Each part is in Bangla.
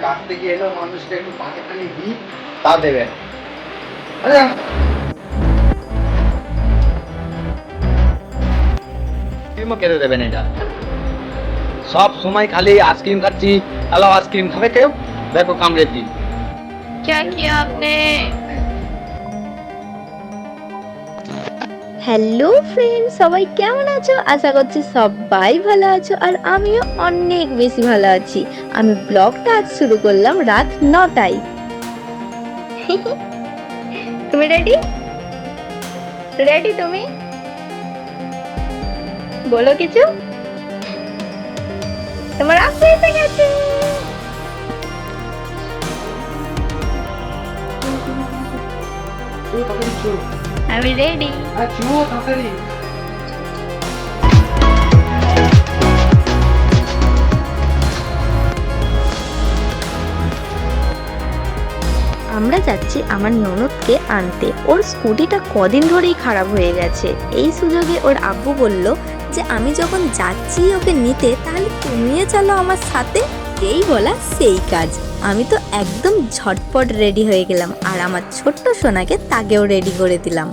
কাটতে গিয়ে এলো মানুষটা একটু পানি টানি দিই তা দেবেন। আচ্ছা আইসক্রিমও খেতে দেবেন এটা। সব সময় খালি আইসক্রিম খাচ্ছি, হ্যালো আইসক্রিম খাবে কেউ? দেখো কামড়ে দিই। क्या किया आपने? হ্যালো ফ্রেন্ড, সবাই কেমন আছো? আশা করছি সবাই ভালো আছো আর আমিও অনেক বেশি ভালো আছি। আমি ব্লগটা আজ শুরু করলাম রাত 9টায়। তুমি রেডি? রেডি তুমি? বলো কিছু। তোমার আপু এসে গেছে। আমি রেডি। তাড়াতাড়ি আমরা যাচ্ছি আমার ননদকে আনতে। ওর স্কুটিটা কদিন ধরেই খারাপ হয়ে গেছে। এই সুযোগে ওর আব্বু বলল যে আমি যখন যাচ্ছি ওকে নিতে, তাহলে তুমিও চলো আমার সাথে। যেই বলা সেই কাজ। আমি তো একদম ঝটপট রেডি হয়ে গেলাম আর আমার ছোট্ট সোনাকে তাকেও রেডি করে দিলাম।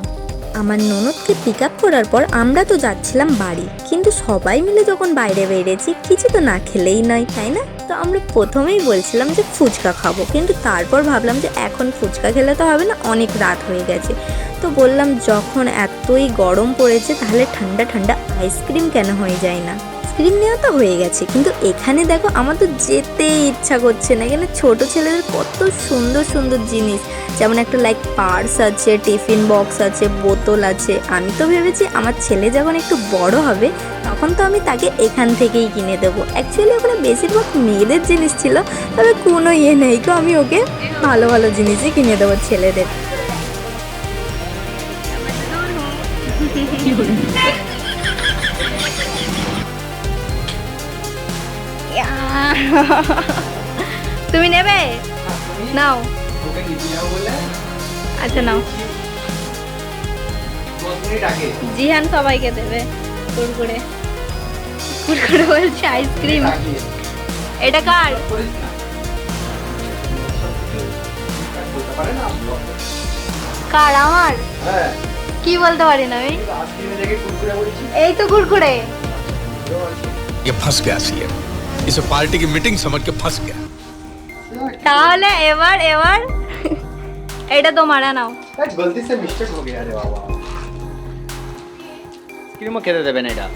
আমার ননদকে পিক আপ করার পর আমরা তো যাচ্ছিলাম বাড়ি, কিন্তু সবাই মিলে যখন বাইরে বেরিয়েছি কিছু তো না খেলেই নয়, তাই না? তো আমরা প্রথমেই বলছিলাম যে ফুচকা খাবো, কিন্তু তারপর ভাবলাম যে এখন ফুচকা খেলে তো হবে না, অনেক রাত হয়ে গেছে। তো বললাম যখন এতই গরম পড়েছে তাহলে ঠান্ডা ঠান্ডা আইসক্রিম কেন হয়ে যায় না। আইসক্রিম নেওয়া তো হয়ে গেছে, কিন্তু এখানে দেখো আমার তো যেতেই ইচ্ছা করছে না। এখানে ছোট ছেলেদের কত সুন্দর সুন্দর জিনিস, যেমন একটা লাইক পার্স আছে, টিফিন বক্স আছে, বোতল আছে। আমি তো ভেবেছি আমার ছেলে যখন একটু বড় হবে তখন তো আমি তাকে এখান থেকেই কিনে দেবো। অ্যাকচুয়ালি ওখানে বেশিরভাগ মেয়েদের জিনিস ছিল, তবে কোনো ইয়ে নেই তো আমি ওকে ভালো ভালো জিনিসই কিনে দেবো ছেলেদের। তুমি নেবে? নাও। ওকে নিতে যাবো বলে আচ্ছা নাও। 10 মিনিট আগে জিহান সবাইকে দেবে কুরকুরে। কুরকুরে বলছে আইসক্রিম। তাকিয়ে এটা কার? করিস না। বলতে পারে না ব্লগ। কার? আমার? হ্যাঁ কি বলতে পারি না আমি? আইসক্রিমে দেখে কুরকুরে বলছি। এই তো কুরকুরে। ये फंस गया सीएम, इसे पार्टी की मीटिंग समझ के फंस गया। তাহলে এবার এটা তোমার, নাও। गलती से मिस्टेक हो गया रे बाबा। আইসক্রিমও খেতে দেবেন এটা।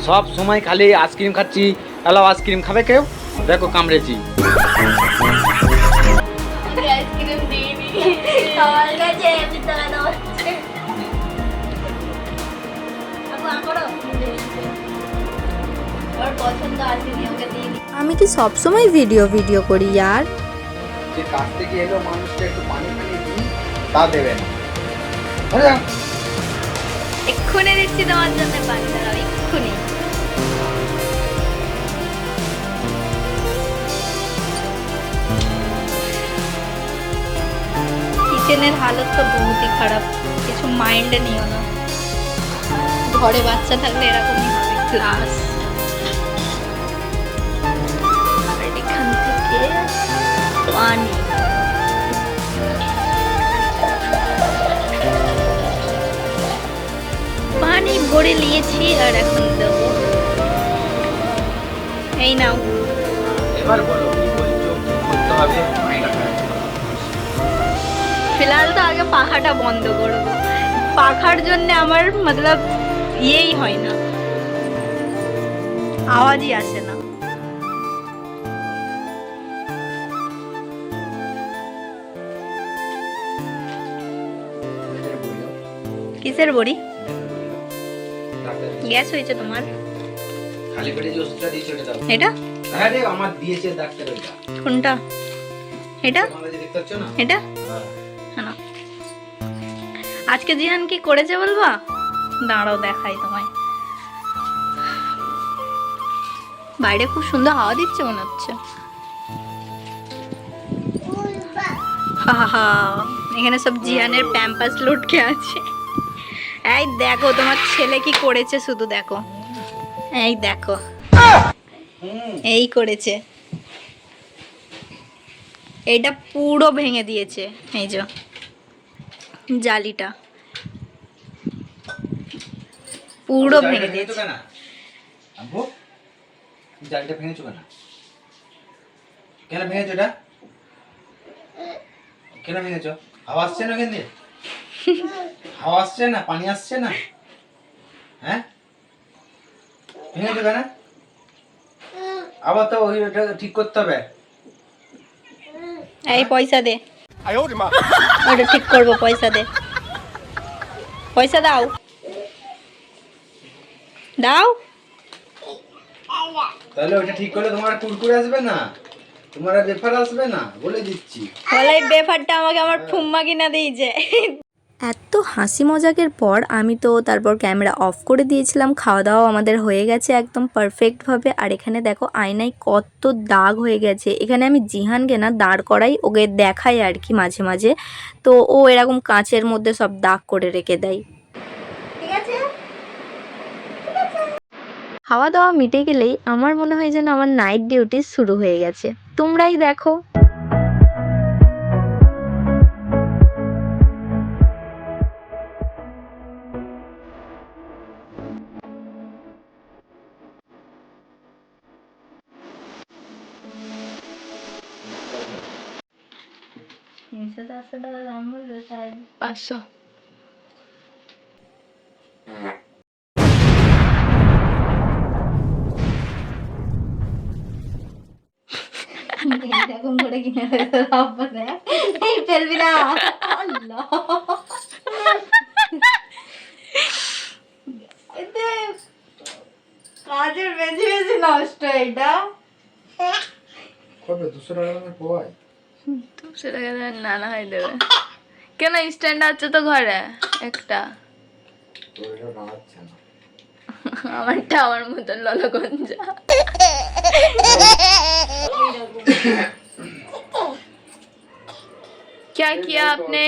সব সময় খালি আইসক্রিম খাচ্ছি, হ্যালো আইসক্রিম খাবে কেউ? দেখো কামড়েছি। আইসক্রিম দিইনি আমার কাছে, এমনি তো না হচ্ছে। আপু করো। ওর পছন্দ আসেনি, ওকে দিইনি। আমি কি সব সময় ভিডিও করি यार? যে কাটতে গিয়ে এলো মানুষটা একটু পানি টানি দিই তা দেবেন। আচ্ছা এক্ষুনি দিচ্ছি তোমার জন্য পানি, দাঁড়াও এক্ষুনি। কিচেনের হালত তো বহুতই খারাপ, কিছু মাইন্ডে নিও না। ঘরে বাচ্চা থাকলে এরকমই হবে। ক্লাস এখান থেকে পানি। পানি ভরে নিয়েছি আর এখন দেবো। এই নাও। এবার বলো কি বলছো, কি করতে হবে? ফিলহাল তো আগে পাখাটা বন্ধ করবো। পাখার জন্য আমার মতলব ইয়েই হয় না, আওয়াজই আসে না। কিসের বড়ি? গ্যাস হয়েছে তোমার? খালি পেটে যে ওষুধটা দিয়েছে ওটা দাও। এটা? হ্যাঁ রে আমার দিয়েছে ডাক্তার ওইটা। কোনটা? এটা? আমাদের যে দেখতে পাচ্ছ না? এটা? হ্যাঁ। হ্যাঁ। আজকে জিহান কি করেছে বলবা? দাঁড়াও দেখাই তোমায়। বাইরে খুব সুন্দর হাওয়া দিচ্ছে মনে হচ্ছে। এখানে সব জিহানের প্যাম্পাস লটকে আছে। এই দেখো তোমার ছেলে কি করেছে, শুধু দেখো। এই দেখো, এই করেছে। এটা পুরো ভেঙে দিয়েছে, এই যে জালিটা পুরো ভেঙে দিয়েছে। কেন আব্বু জালটা ভেঙেছো কেন? কেন ভেঙেছো এটা? কেন ভেঙেছো? হাওয়া আসছে না কেন? হাওয়া আসছে না, পানি আসছে না, হ্যাঁ? ভেঙেছো কেন? আবার তো ওইটা ঠিক করতে হবে। এই পয়সা দে, ওটা ঠিক করবো, পয়সা দে, পয়সা দাও দাও। তাহলে ওইটা ঠিক করলে তোমার কুরকুরে আসবে না, তোমার আর বেফার আসবে না, বলে দিচ্ছি। বলে বেফারটা আমাকে আমার ফুম্মা কিনা দিয়েছে। এত হাসি মজাকের পর আমি তো তারপর ক্যামেরা অফ করে দিয়েছিলাম। খাওয়া দাওয়া আমাদের হয়ে গেছে একদম পারফেক্টভাবে। আর এখানে দেখো আয়নায় কত দাগ হয়ে গেছে। এখানে আমি জিহানকে না দাঁড় করাই, ওকে দেখাই আর কি মাঝে মাঝে। তো ও এরকম কাঁচের মধ্যে সব দাগ করে রেখে দেয়। ঠিক আছে, খাওয়া দাওয়া মিটে গেলেই আমার মনে হয় যেন আমার নাইট ডিউটি শুরু হয়ে গেছে। তোমরাই দেখো। $300 500 এরকম করে কিনে এই ফেলবি না। আল্লাহ, এতে কাজের বেশি বেশি নষ্ট। এটা কবে 200 টাকা দামের পোয়াই? 200 টাকা দেবেন না, না হয় দেবে কেন? স্ট্যান্ড আছে তো ঘরে একটা। তোর এটা দাঁড়াচ্ছে না। আমারটা আমার মতন ললগঞ্জা। क्या किया आपने?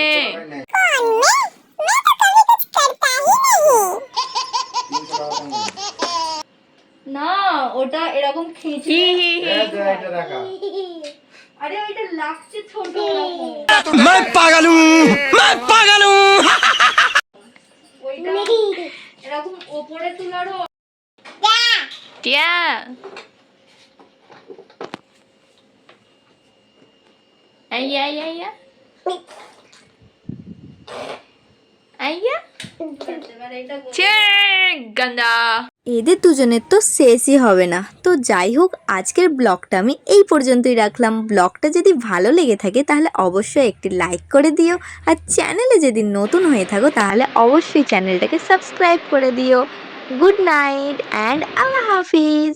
না, ওটা এরকম খিঁচে। এটা দেখা। আরে ওইটা লাগছে ছোট। मैं पागल हूँ, मैं पागल हूँ। ওইটা এরকম ওপরে তুলারও। क्या? आइया आइया आइया आइया छे गंदा। এদের দুজনের তো শেষই হবে না। তো যাই হোক, আজকের ব্লগটা আমি এই পর্যন্তই রাখলাম। ব্লগটা যদি ভালো লেগে থাকে তাহলে অবশ্যই একটি লাইক করে দিও। আর চ্যানেলে যদি নতুন হয়ে থাকো তাহলে অবশ্যই চ্যানেলটাকে সাবস্ক্রাইব করে দিও। Good night and Allah Hafiz.